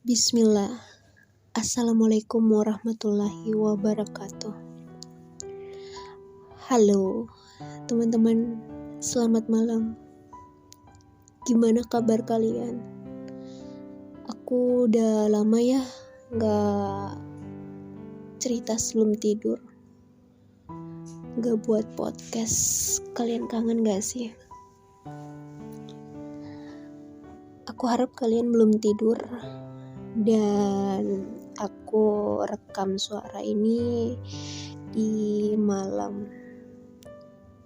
Bismillah. Assalamualaikum warahmatullahi wabarakatuh. Halo teman-teman, selamat malam. Gimana kabar kalian? Aku udah lama ya gak cerita sebelum tidur, gak buat podcast. Kalian kangen gak sih? Aku harap kalian belum tidur. Dan aku rekam suara ini di malam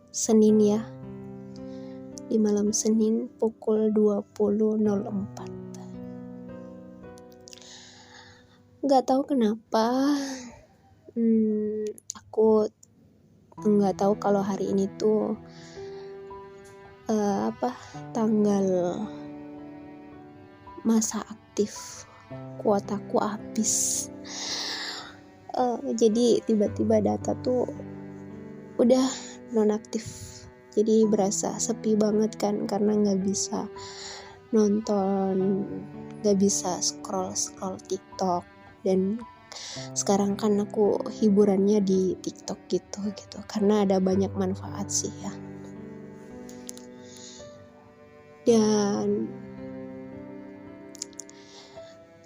Senin ya. Di malam Senin pukul 20.04. Gak tahu kenapa aku gak tahu kalau hari ini tuh tanggal masa aktif kuotaku habis. Jadi tiba-tiba data tuh udah nonaktif. Jadi berasa sepi banget kan, karena gak bisa nonton, gak bisa scroll TikTok. Dan sekarang kan aku hiburannya di TikTok gitu karena ada banyak manfaat sih ya. Dan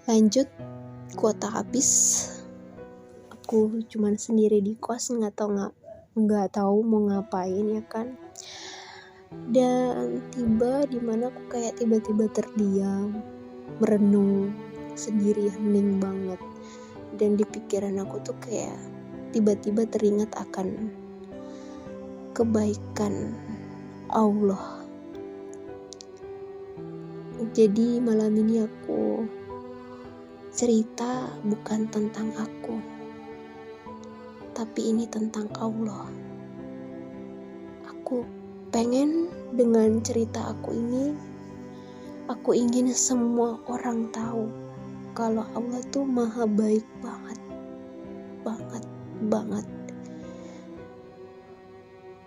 lanjut, kuota habis. Aku cuman sendiri di kos, nggak tahu mau ngapain ya kan. Dan tiba dimana aku kayak tiba-tiba terdiam, merenung sendiri, hening banget. Dan di pikiran aku tuh kayak tiba-tiba teringat akan kebaikan Allah. Jadi malam ini aku cerita bukan tentang aku, tapi ini tentang Allah. Aku pengen dengan cerita aku ini, aku ingin semua orang tahu kalau Allah tuh maha baik banget.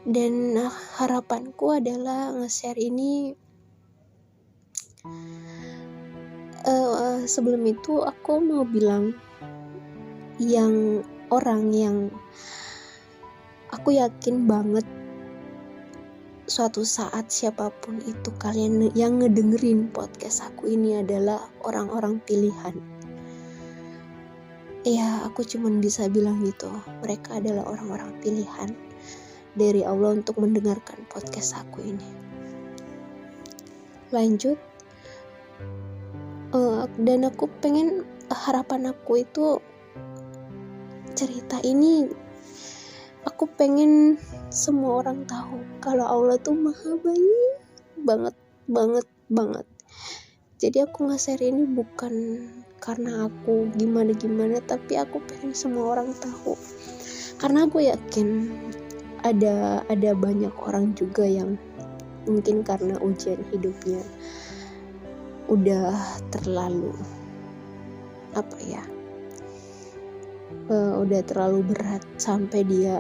Dan harapanku adalah nge-share ini. Sebelum itu aku mau bilang, orang yang aku yakin banget suatu saat siapapun itu kalian yang ngedengerin podcast aku ini adalah orang-orang pilihan. Ya, aku cuman bisa bilang gitu. Mereka adalah orang-orang pilihan dari Allah untuk mendengarkan podcast aku ini. Lanjut. Dan aku pengen, harapan aku itu cerita ini, aku pengen semua orang tahu kalau Allah tuh maha baik banget. Jadi aku nge-share ini bukan karena aku gimana, tapi aku pengen semua orang tahu. Karena aku yakin ada banyak orang juga yang mungkin karena ujian hidupnya udah terlalu udah terlalu berat sampai dia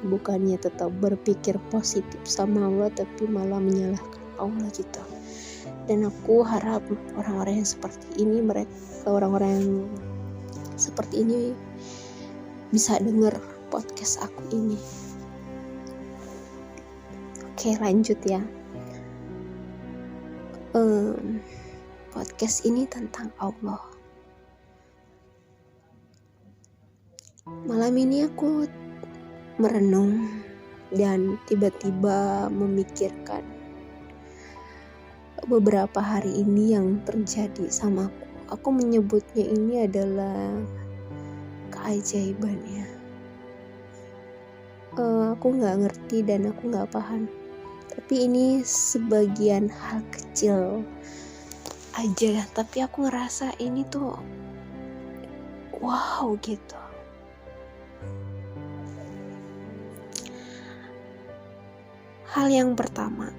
bukannya tetap berpikir positif sama Allah tapi malah menyalahkan Allah gitu. Dan aku harap orang-orang yang seperti ini, bisa dengar podcast aku ini. Oke, lanjut ya. Podcast ini tentang Allah. Malam ini aku merenung dan tiba-tiba memikirkan beberapa hari ini yang terjadi sama aku. Aku menyebutnya ini adalah keajaiban ya. Aku gak ngerti dan aku gak paham. Tapi ini sebagian hal kecil aja, tapi aku ngerasa ini tuh wow gitu. Hal yang pertama,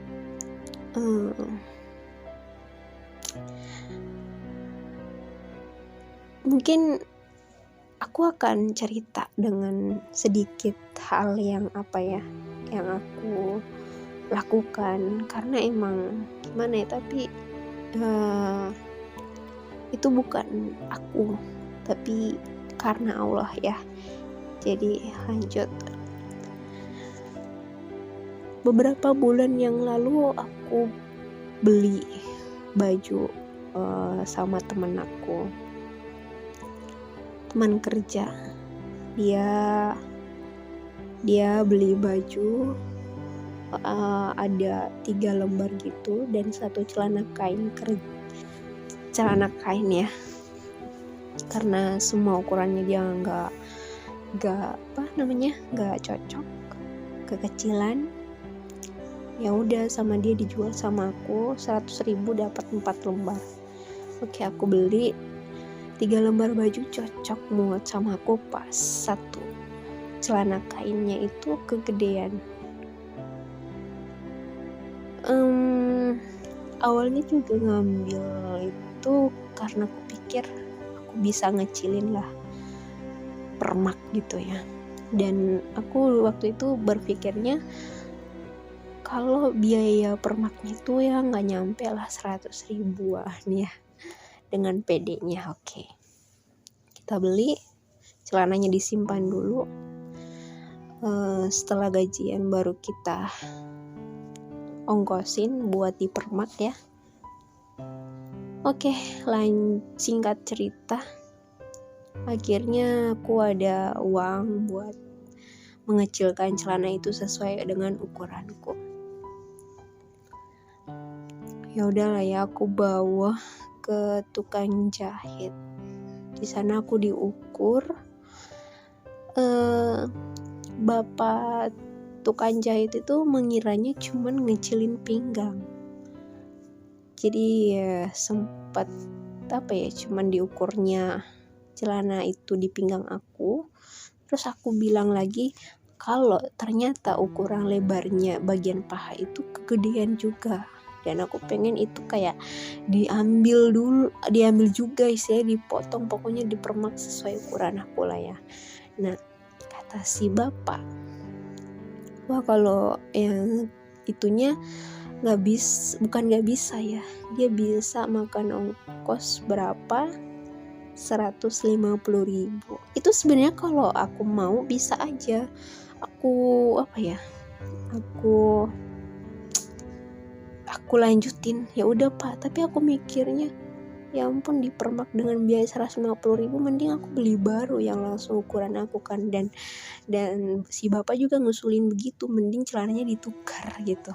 mungkin aku akan cerita dengan sedikit hal yang aku lakukan, karena emang gimana ya, tapi itu bukan aku, tapi karena Allah ya. Jadi lanjut. Beberapa bulan yang lalu aku beli baju sama temen aku, teman kerja. Dia beli baju ada 3 lembar gitu dan 1 celana kain ya, karena semua ukurannya dia nggak cocok, kekecilan. Ya udah, sama dia dijual sama aku 100.000 dapat 4 lembar. Oke, aku beli 3 lembar baju, cocok muat sama aku, pas 1 celana kainnya itu kegedean. Awalnya juga ngambil itu karena aku pikir aku bisa ngecilin lah permak gitu ya. Dan aku waktu itu berpikirnya kalau biaya permaknya itu ya nggak nyampe lah 100 ribuan ya, dengan PD-nya. Oke, kita beli, celananya disimpan dulu, setelah gajian baru kita ongkosin buat dipermak ya. Oke, singkat cerita, akhirnya aku ada uang buat mengecilkan celana itu sesuai dengan ukuranku. Ya udahlah ya, aku bawa ke tukang jahit. Di sana aku diukur. Bapak tukang jahit itu mengiranya cuman ngecilin pinggang. Jadi ya sempat cuman diukurnya celana itu di pinggang aku. Terus aku bilang lagi kalau ternyata ukuran lebarnya bagian paha itu kegedean juga, dan aku pengen itu kayak diambil juga ya, dipotong, pokoknya dipermak sesuai ukuran aku lah ya. Nah, kata si bapak, wah kalau yang itunya bukan nggak bisa ya, dia bisa makan ongkos berapa, 150.000. Itu sebenarnya kalau aku mau bisa aja aku lanjutin, ya udah Pak. Tapi aku mikirnya, ya ampun, dipermak dengan biaya 150.000, mending aku beli baru yang langsung ukuran aku kan. Dan si bapak juga ngusulin begitu, mending celananya ditukar gitu,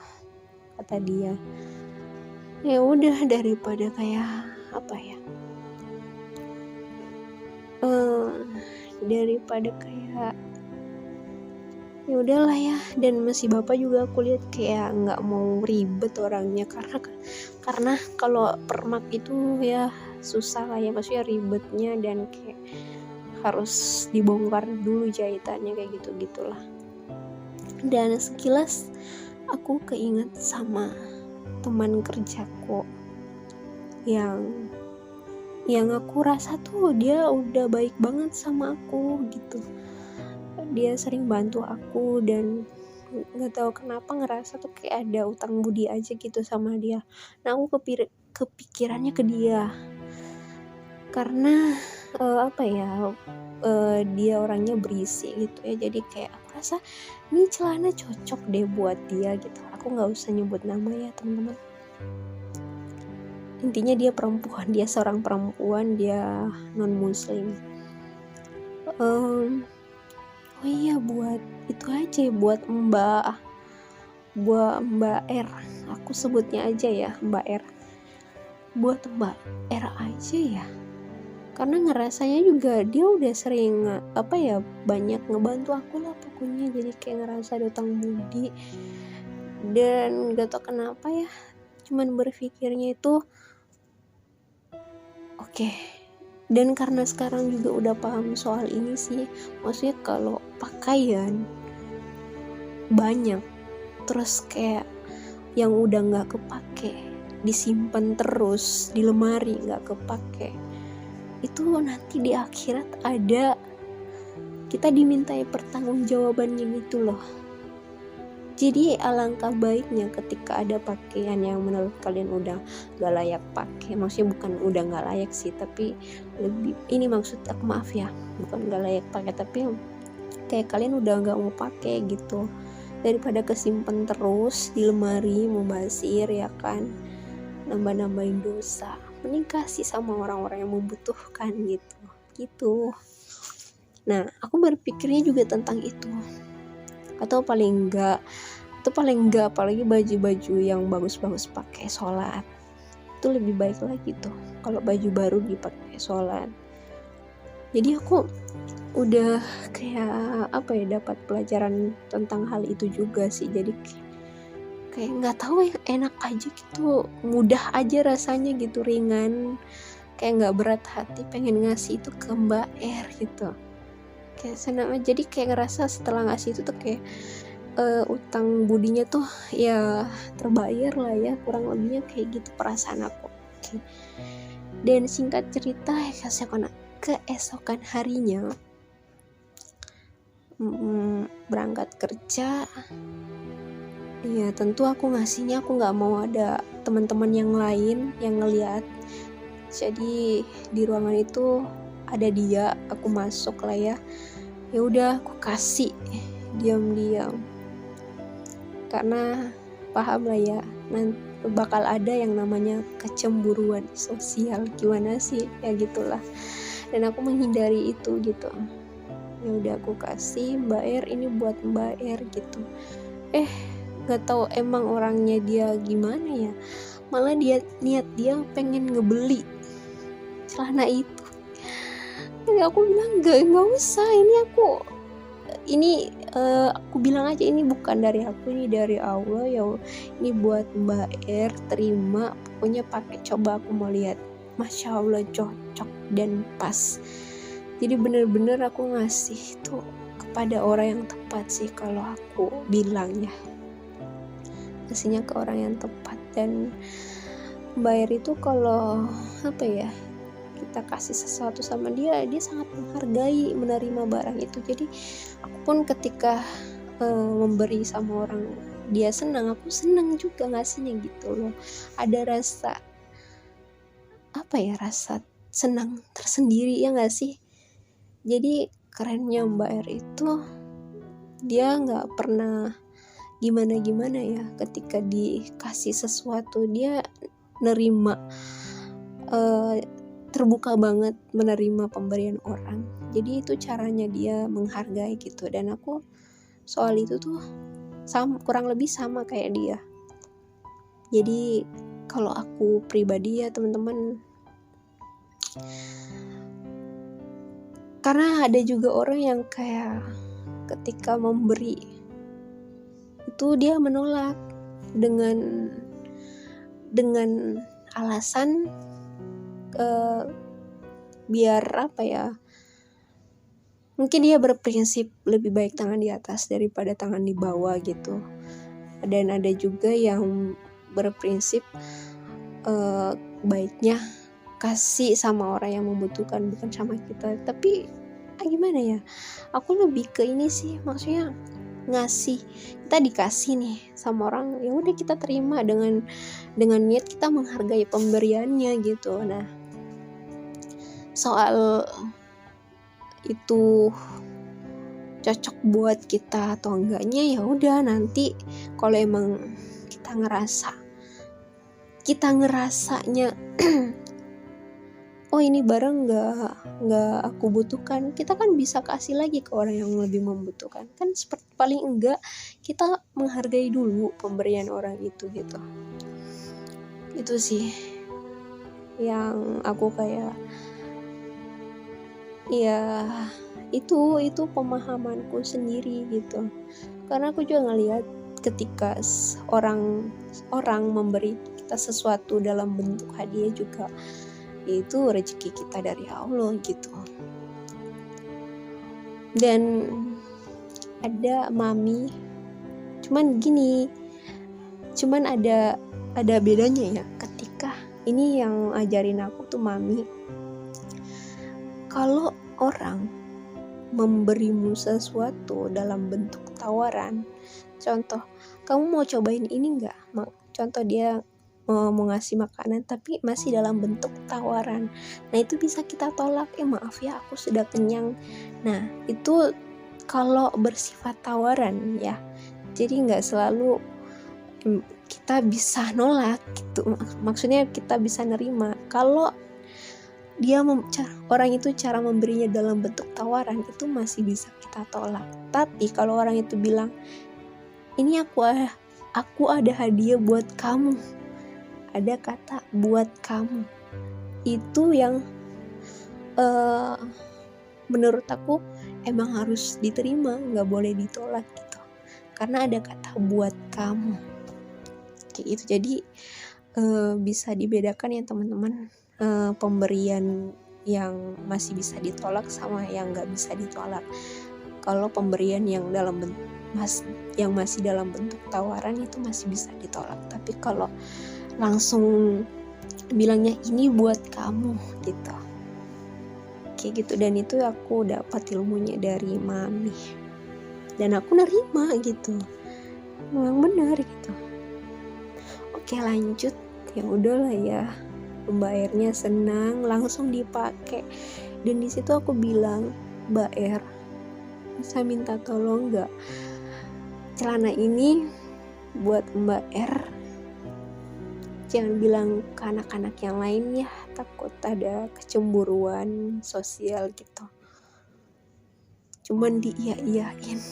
kata dia. Ya udah, daripada kayak ya udahlah ya. Dan masih bapak juga aku lihat kayak nggak mau ribet orangnya, karena kalau permak itu ya susah lah ya, maksudnya ribetnya, dan kayak harus dibongkar dulu jahitannya kayak gitulah. Dan sekilas aku keinget sama teman kerjaku yang aku rasa tuh dia udah baik banget sama aku gitu. Dia sering bantu aku dan nggak tahu kenapa ngerasa tuh kayak ada utang budi aja gitu sama dia. Nah, aku kepikirannya ke dia karena dia orangnya berisi gitu ya. Jadi kayak aku rasa ini celana cocok deh buat dia gitu. Aku nggak usah nyebut nama ya teman-teman. Intinya dia seorang perempuan, dia non muslim. Oh iya, buat itu aja, buat Mbak R, aku sebutnya aja ya Mbak R. Buat Mbak R aja ya, karena ngerasanya juga dia udah sering banyak ngebantu aku lah pokoknya. Jadi kayak ngerasa ada utang budi, dan gak tau kenapa ya, cuman berpikirnya itu oke. Dan karena sekarang juga udah paham soal ini sih, maksudnya kalau pakaian banyak terus kayak yang udah gak kepake disimpan terus di lemari gak kepake, itu nanti di akhirat kita dimintai pertanggungjawabannya gitu loh. Jadi alangkah baiknya ketika ada pakaian yang menurut kalian udah gak layak pakai, maksudnya bukan udah gak layak sih, tapi lebih, ini maksud aku, maaf ya, bukan gak layak pakai, tapi kayak kalian udah gak mau pakai gitu, daripada kesimpan terus di lemari mubazir ya kan, nambah-nambahin dosa, mending kasih sama orang-orang yang membutuhkan gitu. Nah, aku berpikirnya juga tentang itu. Atau paling enggak apalagi baju-baju yang bagus-bagus pakai sholat, itu lebih baik lagi tuh kalau baju baru dipakai sholat. Jadi aku udah kayak dapat pelajaran tentang hal itu juga sih. Jadi kayak nggak tahu ya, enak aja gitu, mudah aja rasanya gitu, ringan, kayak nggak berat hati pengen ngasih itu ke Mbak R gitu, kayak senang aja. Jadi kayak ngerasa setelah ngasih itu tuh kayak utang budinya tuh ya terbayar lah ya, kurang lebihnya kayak gitu perasaan aku. Oke. Dan singkat cerita, keesokan harinya berangkat kerja, ya tentu aku ngasihnya, aku nggak mau ada teman-teman yang lain yang ngeliat. Jadi di ruangan itu ada dia, aku masuk lah ya udah aku kasih diam-diam, karena paham lah ya, nanti bakal ada yang namanya kecemburuan sosial, gimana sih ya gitulah, dan aku menghindari itu gitu. Ya udah aku kasih, Mbak R, ini buat Mbak R gitu. Nggak tahu emang orangnya dia gimana ya, malah niat dia pengen ngebeli celana itu. Jadi aku bilang nggak usah, ini aku bilang aja ini bukan dari aku, ini dari Allah ya, ini buat Mbak R, terima, pokoknya pakai, coba aku mau lihat. Masya Allah cocok dan pas. Jadi bener-bener aku ngasih tuh kepada orang yang tepat sih, kalau aku bilang ya, ngasihnya ke orang yang tepat. Dan Mbak R itu kalau kita kasih sesuatu sama dia sangat menghargai, menerima barang itu. Jadi aku pun ketika memberi sama orang, dia senang, aku senang juga ngasihnya gitu loh. Ada rasa rasa senang tersendiri ya nggak sih. Jadi kerennya Mbak R itu, dia nggak pernah gimana ya, ketika dikasih sesuatu dia nerima, terbuka banget menerima pemberian orang. Jadi itu caranya dia menghargai gitu. Dan aku soal itu tuh kurang lebih sama kayak dia. Jadi kalau aku pribadi ya teman-teman, karena ada juga orang yang kayak ketika memberi itu dia menolak dengan alasan biar mungkin dia berprinsip lebih baik tangan di atas daripada tangan di bawah gitu. Dan ada juga yang berprinsip baiknya kasih sama orang yang membutuhkan, bukan sama kita. Tapi gimana ya, aku lebih ke ini sih, maksudnya ngasih, kita dikasih nih sama orang, ya udah kita terima dengan niat kita menghargai pemberiannya gitu. Nah, soal itu cocok buat kita atau enggaknya, ya udah nanti kalau emang kita ngerasanya oh ini barang nggak aku butuhkan, kita kan bisa kasih lagi ke orang yang lebih membutuhkan kan. Paling enggak kita menghargai dulu pemberian orang itu gitu. Itu sih yang aku kayak, ya itu pemahamanku sendiri gitu. Karena aku juga ngelihat ketika orang memberi kita sesuatu dalam bentuk hadiah juga, itu rezeki kita dari Allah gitu. Dan ada mami, cuman ada bedanya ya, ketika ini yang ajarin aku tuh mami, kalau orang memberimu sesuatu dalam bentuk tawaran, contoh kamu mau cobain ini nggak? Contoh dia mau ngasih makanan tapi masih dalam bentuk tawaran. Nah itu bisa kita tolak, maaf ya aku sudah kenyang. Nah itu kalau bersifat tawaran ya, jadi nggak selalu kita bisa nolak gitu, maksudnya kita bisa nerima. Kalau dia orang itu cara memberinya dalam bentuk tawaran, itu masih bisa kita tolak. Tapi kalau orang itu bilang, ini aku ada hadiah buat kamu, ada kata buat kamu, itu yang menurut aku emang harus diterima, nggak boleh ditolak gitu, karena ada kata buat kamu kayak gitu. Jadi bisa dibedakan ya teman-teman, pemberian yang masih bisa ditolak sama yang nggak bisa ditolak. Kalau pemberian yang masih dalam bentuk tawaran itu masih bisa ditolak, tapi kalau langsung bilangnya ini buat kamu gitu, kayak gitu. Dan itu aku dapat ilmunya dari mami dan aku nerima gitu, memang benar gitu. Oke lanjut, ya udahlah ya, Mbak Ernya senang langsung dipakai. Dan di situ aku bilang, Mbak Er, bisa minta tolong nggak celana ini buat Mbak Er, jangan bilang ke anak-anak yang lain ya, takut ada kecemburuan sosial gitu. Cuman diiyain.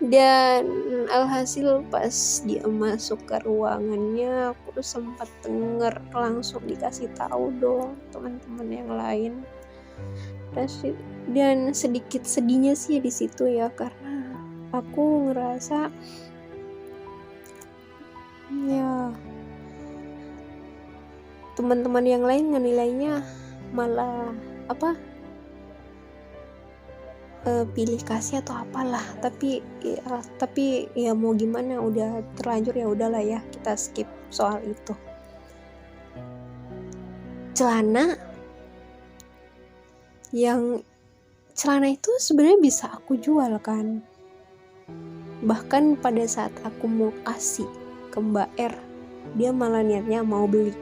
Dan alhasil pas dia masuk ke ruangannya, aku sempat denger, langsung dikasih tahu dong teman-teman yang lain. Dan sedikit sedihnya sih di situ ya, karena aku ngerasa ya teman-teman yang lain ngenilainya malah pilih kasih atau apalah, tapi ya mau gimana, udah terlanjur ya udahlah ya, kita skip soal itu. Celana itu sebenarnya bisa aku jual kan, bahkan pada saat aku mau kasih ke Mbak R, dia malah niatnya mau beli.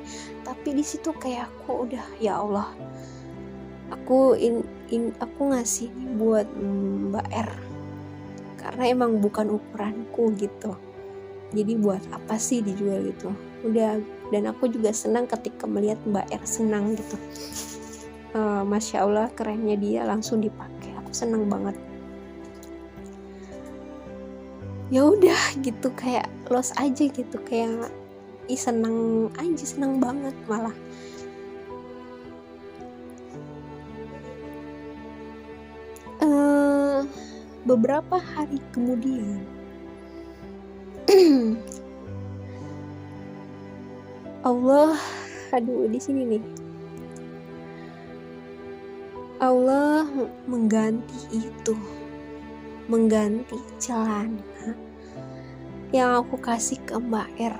Tapi di situ kayak aku udah, ya Allah, aku ngasih buat Mbak R karena emang bukan ukuranku gitu, jadi buat apa sih dijual gitu, udah. Dan aku juga senang ketika melihat Mbak R senang gitu, Masya Allah kerennya dia, langsung dipakai, aku senang banget. Ya udah gitu, kayak los aja gitu, kayak senang aja, senang banget malah. Beberapa hari kemudian Allah, di sini nih, Allah mengganti celana yang aku kasih ke Mbak R.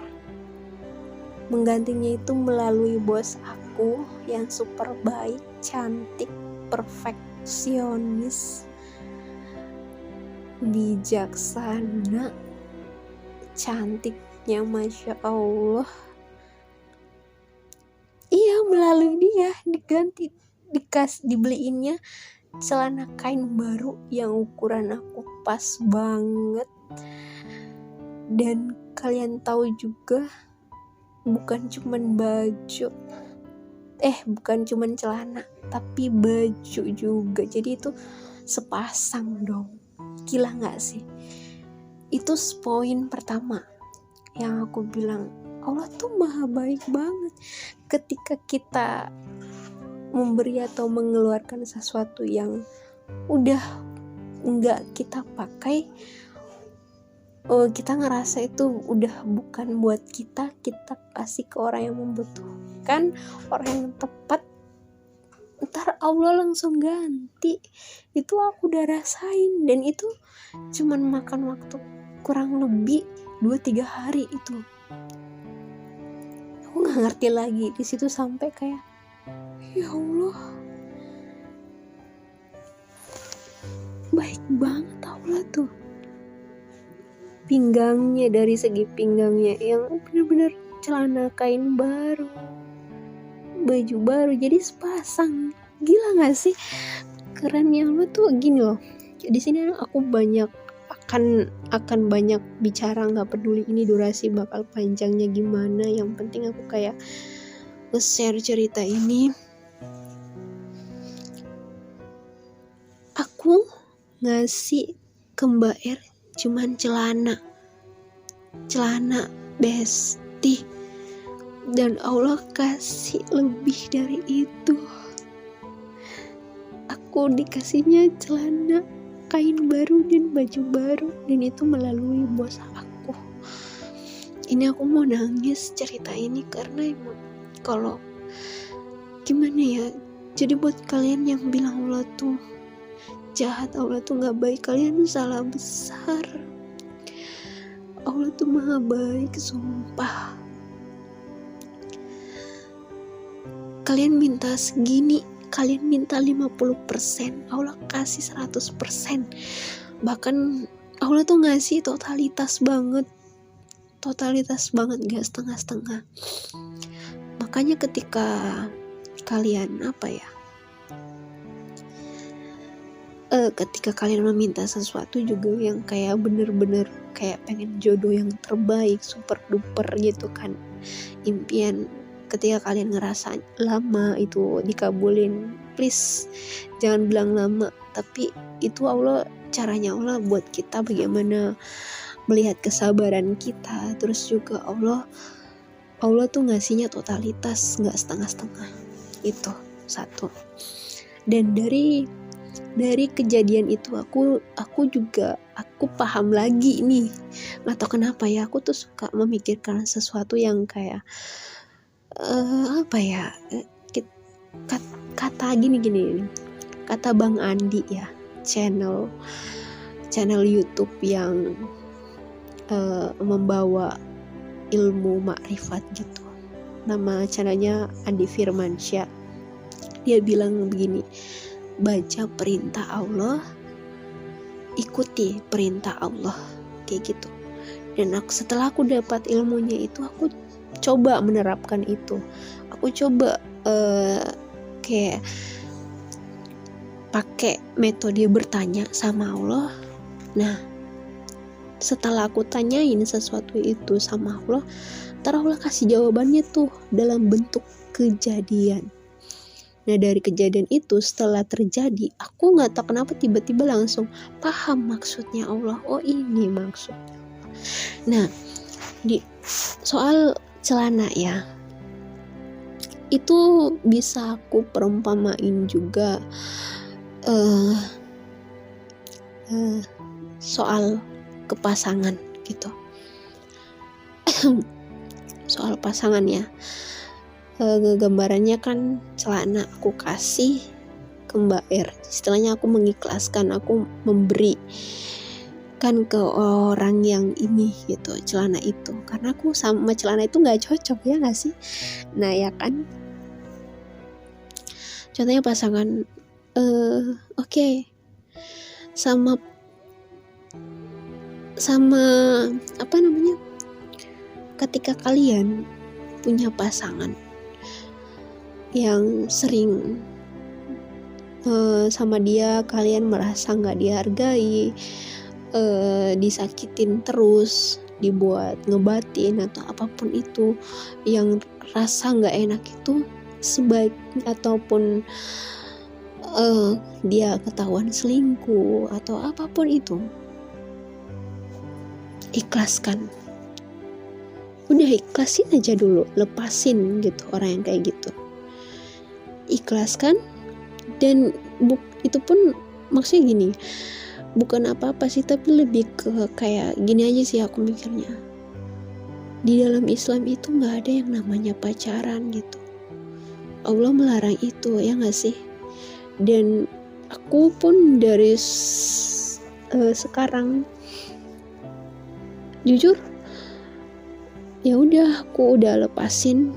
Menggantinya itu melalui bos aku yang super baik, cantik, perfeksionis, bijaksana, cantiknya Masya Allah. Iya, melalui dia dibeliinnya celana kain baru yang ukuran aku pas banget. Dan kalian tahu juga, bukan cuman celana, tapi baju juga. Jadi itu sepasang dong. Gila gak sih? Itu poin pertama yang aku bilang, Allah tuh maha baik banget. Ketika kita memberi atau mengeluarkan sesuatu yang udah gak kita pakai, kita ngerasa itu udah bukan buat kita kasih ke orang yang membutuhkan, orang yang tepat, ntar Allah langsung ganti. Itu aku udah rasain, dan itu cuman makan waktu kurang lebih 2-3 hari itu. Aku gak ngerti lagi di situ, sampai kayak, ya Allah, baik banget Allah tuh. pinggangnya, dari segi pinggangnya yang benar-benar celana kain baru, baju baru, jadi sepasang. Gila gak sih? Kerennya Allah tuh gini loh. Di sini aku akan banyak bicara, nggak peduli ini durasi bakal panjangnya gimana. Yang penting aku kayak nge-share cerita ini. Aku ngasih ke Mbak R cuman celana besti, dan Allah kasih lebih dari itu. Aku dikasihnya celana kain baru dan baju baru, dan itu melalui bos aku. Ini aku mau nangis cerita ini karena emang kalau gimana ya, jadi buat kalian yang bilang Allah tuh jahat, Allah tuh gak baik, kalian tuh salah besar. Allah tuh maha baik, sumpah. Kalian minta segini, kalian minta 50%, Allah kasih 100%. Bahkan Allah tuh ngasih totalitas banget, gak setengah-setengah. Makanya ketika kalian ketika kalian meminta sesuatu juga yang kayak bener-bener kayak pengen jodoh yang terbaik, super duper gitu kan, impian, ketika kalian ngerasa lama itu dikabulin, please jangan bilang lama, tapi itu caranya Allah buat kita bagaimana melihat kesabaran kita. Terus juga Allah tuh ngasihnya totalitas, nggak setengah-setengah. Itu satu. Dan dari kejadian itu aku paham lagi nih, nggak tahu kenapa ya, aku tuh suka memikirkan sesuatu yang kayak kata gini, kata Bang Andi ya, channel YouTube yang membawa ilmu makrifat gitu, nama channelnya Andi Firmansyah. Dia bilang begini, baca perintah Allah, ikuti perintah Allah, kayak gitu. Dan setelah aku dapat ilmunya itu, aku coba menerapkan itu. Aku coba kayak pakai metode bertanya sama Allah. Nah, setelah aku tanyain sesuatu itu sama Allah, ntar Allah kasih jawabannya tuh dalam bentuk kejadian. Nah, dari kejadian itu setelah terjadi, aku nggak tahu kenapa tiba-tiba langsung paham maksudnya Allah. Oh, ini maksudnya. Nah, di soal celana ya, itu bisa aku perumpamain juga soal kepasangan gitu. Soal pasangan ya, gambarannya kan celana aku kasih ke Mbak R, istilahnya aku mengikhlaskan, aku memberi kan ke orang yang ini gitu celana itu, karena aku sama celana itu nggak cocok, ya nggak sih? Nah ya kan, contohnya pasangan oke. sama ketika kalian punya pasangan yang sering sama dia kalian merasa nggak dihargai, disakitin terus, dibuat ngebatin atau apapun itu yang rasa nggak enak itu, sebaik ataupun dia ketahuan selingkuh atau apapun itu, ikhlaskan. Udah ikhlasin aja dulu, lepasin gitu orang yang kayak gitu, ikhlaskan. Dan itu pun maksudnya gini, bukan apa-apa sih, tapi lebih ke kayak gini aja sih aku mikirnya, di dalam Islam itu gak ada yang namanya pacaran gitu. Allah melarang itu, ya gak sih? Dan aku pun dari sekarang jujur ya udah, aku udah lepasin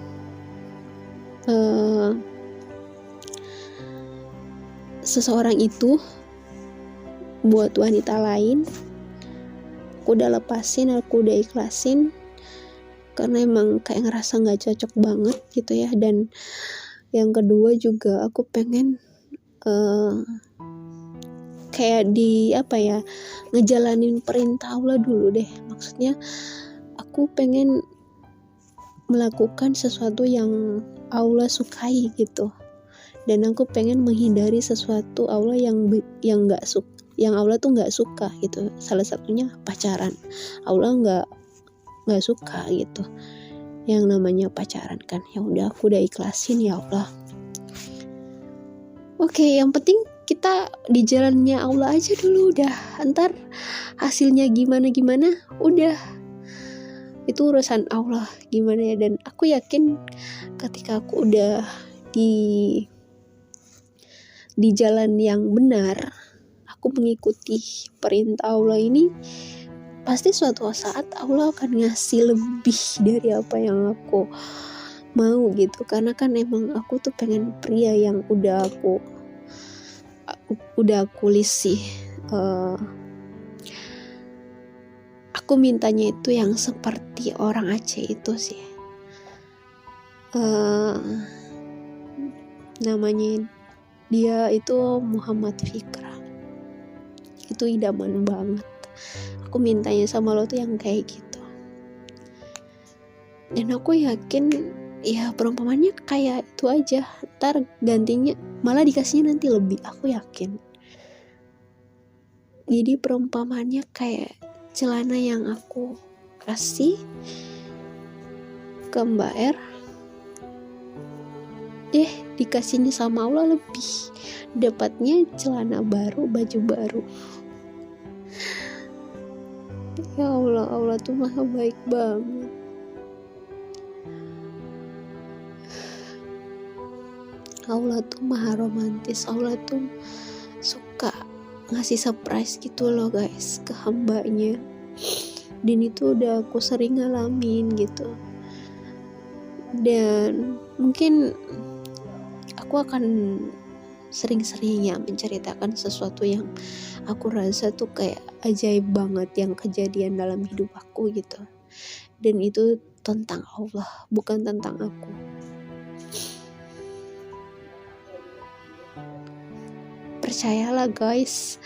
seseorang itu buat wanita lain. aku udah lepasin, aku udah ikhlasin, karena emang kayak ngerasa nggak cocok banget gitu ya. Dan yang kedua juga aku pengen kayak ngejalanin perintah Allah dulu deh. Maksudnya aku pengen melakukan sesuatu yang Allah sukai gitu, dan aku pengen menghindari sesuatu Allah yang Allah tuh nggak suka gitu. Salah satunya pacaran. Allah nggak suka gitu yang namanya pacaran kan. Ya udah, aku udah ikhlasin ya Allah. Oke, yang penting kita di jalannya Allah aja dulu udah. Ntar hasilnya gimana udah itu urusan Allah gimana ya. Dan aku yakin ketika aku udah di jalan yang benar, aku mengikuti perintah Allah ini, pasti suatu saat Allah akan ngasih lebih dari apa yang aku mau gitu. Karena kan emang aku tuh pengen pria yang udah aku lisih. Aku mintanya itu yang seperti orang Aceh itu sih. Namanya dia itu Muhammad Fikra. Itu idaman banget. Aku mintanya sama lo tuh yang kayak gitu. Dan aku yakin ya perumpamannya kayak itu aja. Ntar gantinya malah dikasihnya nanti lebih, aku yakin. Jadi perumpamannya kayak celana yang aku kasih ke Mbak R, dikasihnya sama Allah lebih, dapatnya celana baru, baju baru. Ya Allah, Allah tuh maha baik banget. Allah tuh maha romantis. Allah tuh suka ngasih surprise gitu loh guys ke hambanya. Dan itu udah aku sering ngalamin gitu. Dan mungkin aku akan sering-seringnya menceritakan sesuatu yang aku rasa tuh kayak ajaib banget yang kejadian dalam hidup aku gitu. Dan itu tentang Allah, bukan tentang aku. Percayalah guys,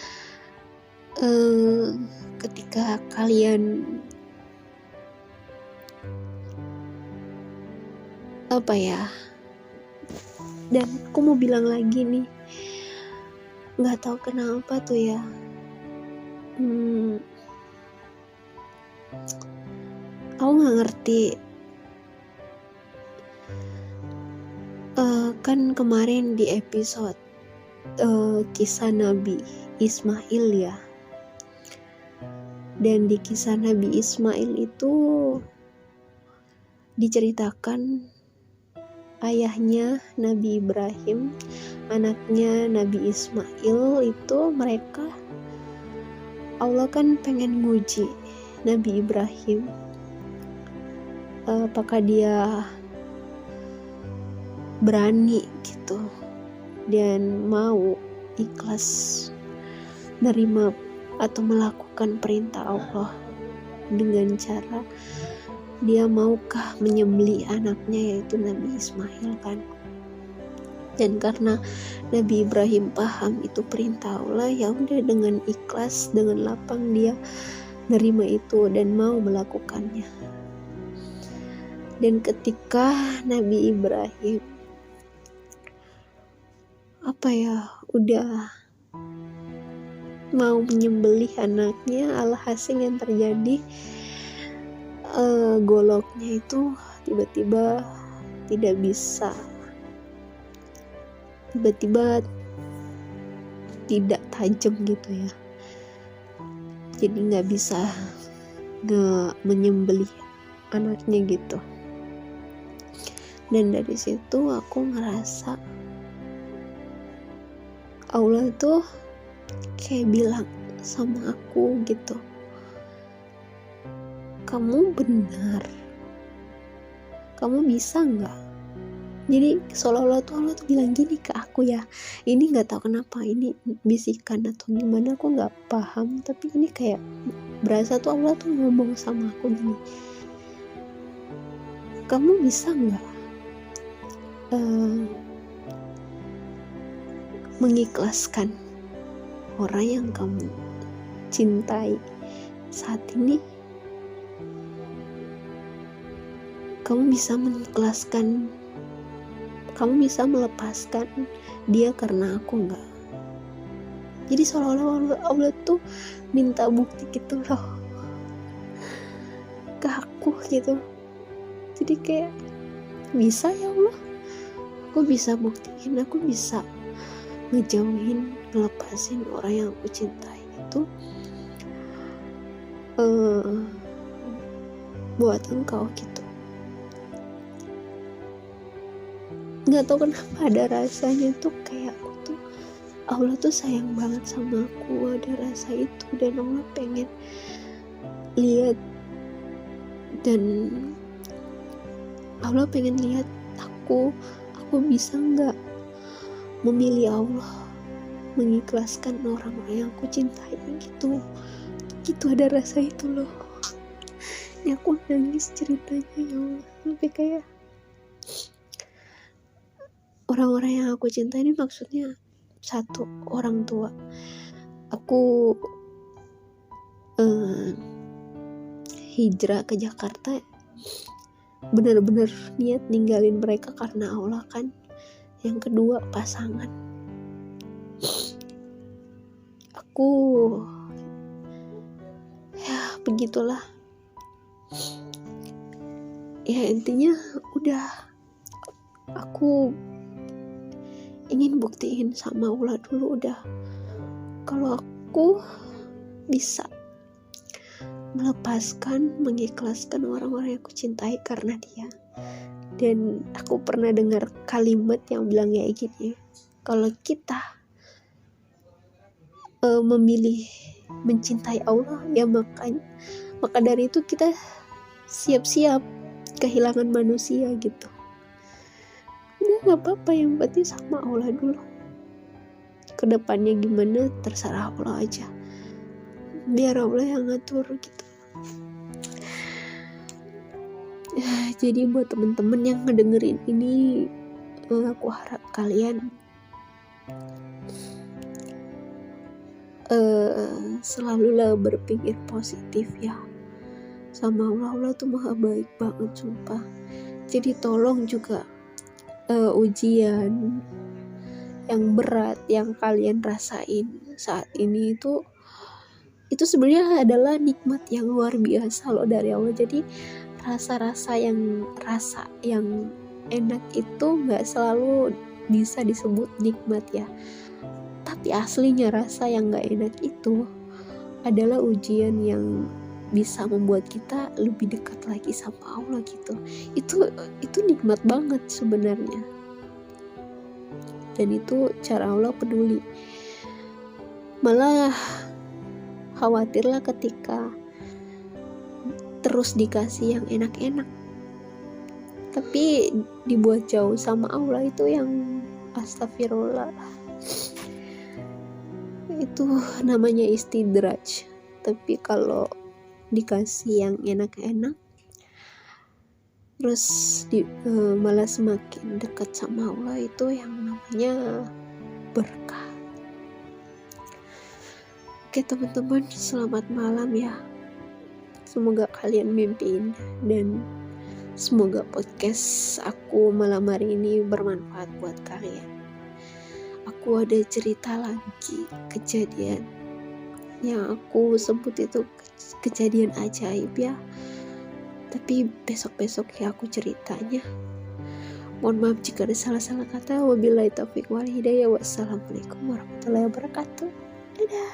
ketika kalian dan aku mau bilang lagi nih, nggak tahu kenapa tuh ya, aku nggak ngerti. Kan kemarin di episode kisah Nabi Ismail ya, dan di kisah Nabi Ismail itu diceritakan ayahnya Nabi Ibrahim, anaknya Nabi Ismail itu mereka, Allah kan pengen nguji Nabi Ibrahim, apakah dia berani gitu dan mau ikhlas nerima atau melakukan perintah Allah dengan cara dia maukah menyembelih anaknya yaitu Nabi Ismail kan. Dan karena Nabi Ibrahim paham itu perintah Allah, ya udah dengan ikhlas, dengan lapang dia nerima itu dan mau melakukannya. Dan ketika Nabi Ibrahim udah mau menyembelih anaknya, alhasil yang terjadi goloknya itu tiba-tiba tidak bisa, tiba-tiba tidak tajam gitu ya, jadi nggak bisa menyembelih anaknya gitu. Dan dari situ aku ngerasa Allah tuh kayak bilang sama aku gitu, kamu benar, kamu bisa nggak Jadi seolah-olah tuh Allah tuh bilang gini ke aku ya. Ini nggak tahu kenapa, ini bisikan atau gimana, aku nggak paham. Tapi ini kayak berasa tuh Allah tuh ngomong sama aku gini. Kamu bisa nggak mengikhlaskan orang yang kamu cintai saat ini? Kamu bisa mengikhlaskan, kamu bisa melepaskan dia karena aku enggak. Jadi seolah-olah Allah tuh minta bukti gitu loh ke aku gitu. Jadi kayak, bisa ya Allah, aku bisa buktiin, aku bisa ngejauhin, ngelepasin orang yang aku cintai itu buat engkau gitu. Nggak tahu kenapa ada rasanya tuh kayak aku tuh, Allah tuh sayang banget sama aku, ada rasa itu. Dan Allah pengen lihat, dan Allah pengen lihat aku bisa nggak memilih Allah, mengikhlaskan orang-orang yang aku cintai gitu. Ada rasa itu loh. Ini aku nangis ceritanya ya Allah, sampai kayak orang-orang yang aku cintai ini maksudnya satu, orang tua. Aku hijrah ke Jakarta benar-benar niat ninggalin mereka karena Allah kan. Yang kedua, pasangan. Aku ya begitulah ya, intinya udah aku ingin buktiin sama Allah dulu udah kalau aku bisa melepaskan, mengikhlaskan orang-orang yang aku cintai karena dia. Dan aku pernah dengar kalimat yang bilang kayak gini, kalau kita memilih mencintai Allah ya, maka dari itu kita siap-siap kehilangan manusia gitu. Udah gak apa-apa, yang penting sama Allah dulu. Kedepannya gimana terserah Allah aja, biar Allah yang ngatur gitu. Ya, jadi buat temen-temen yang ngedengerin ini, aku harap kalian selalulah berpikir positif ya. Sama Allah, Allah tuh maha baik banget sumpah. Jadi tolong juga ujian yang berat yang kalian rasain saat ini itu sebenarnya adalah nikmat yang luar biasa loh dari Allah. Jadi rasa yang enak itu nggak selalu bisa disebut nikmat ya. Tapi aslinya rasa yang nggak enak itu adalah ujian yang bisa membuat kita lebih dekat lagi sama Allah gitu. Itu nikmat banget sebenarnya. Dan itu cara Allah peduli. Malah khawatirlah ketika terus dikasih yang enak-enak tapi dibuat jauh sama Allah, itu yang astagfirullah. Itu namanya istidraj. Tapi kalau dikasih yang enak-enak terus malah semakin dekat sama Allah, itu yang namanya berkah. Oke teman-teman, selamat malam ya. Semoga kalian mimpi indah, dan semoga podcast aku malam hari ini bermanfaat buat kalian. Aku ada cerita lagi, kejadian yang aku sebut itu kejadian ajaib ya. Tapi besok-besok ya aku ceritanya. Mohon maaf jika ada salah-salah kata. Wabillahi taufiq wal hidayah. Wassalamualaikum warahmatullahi wabarakatuh. Dadah.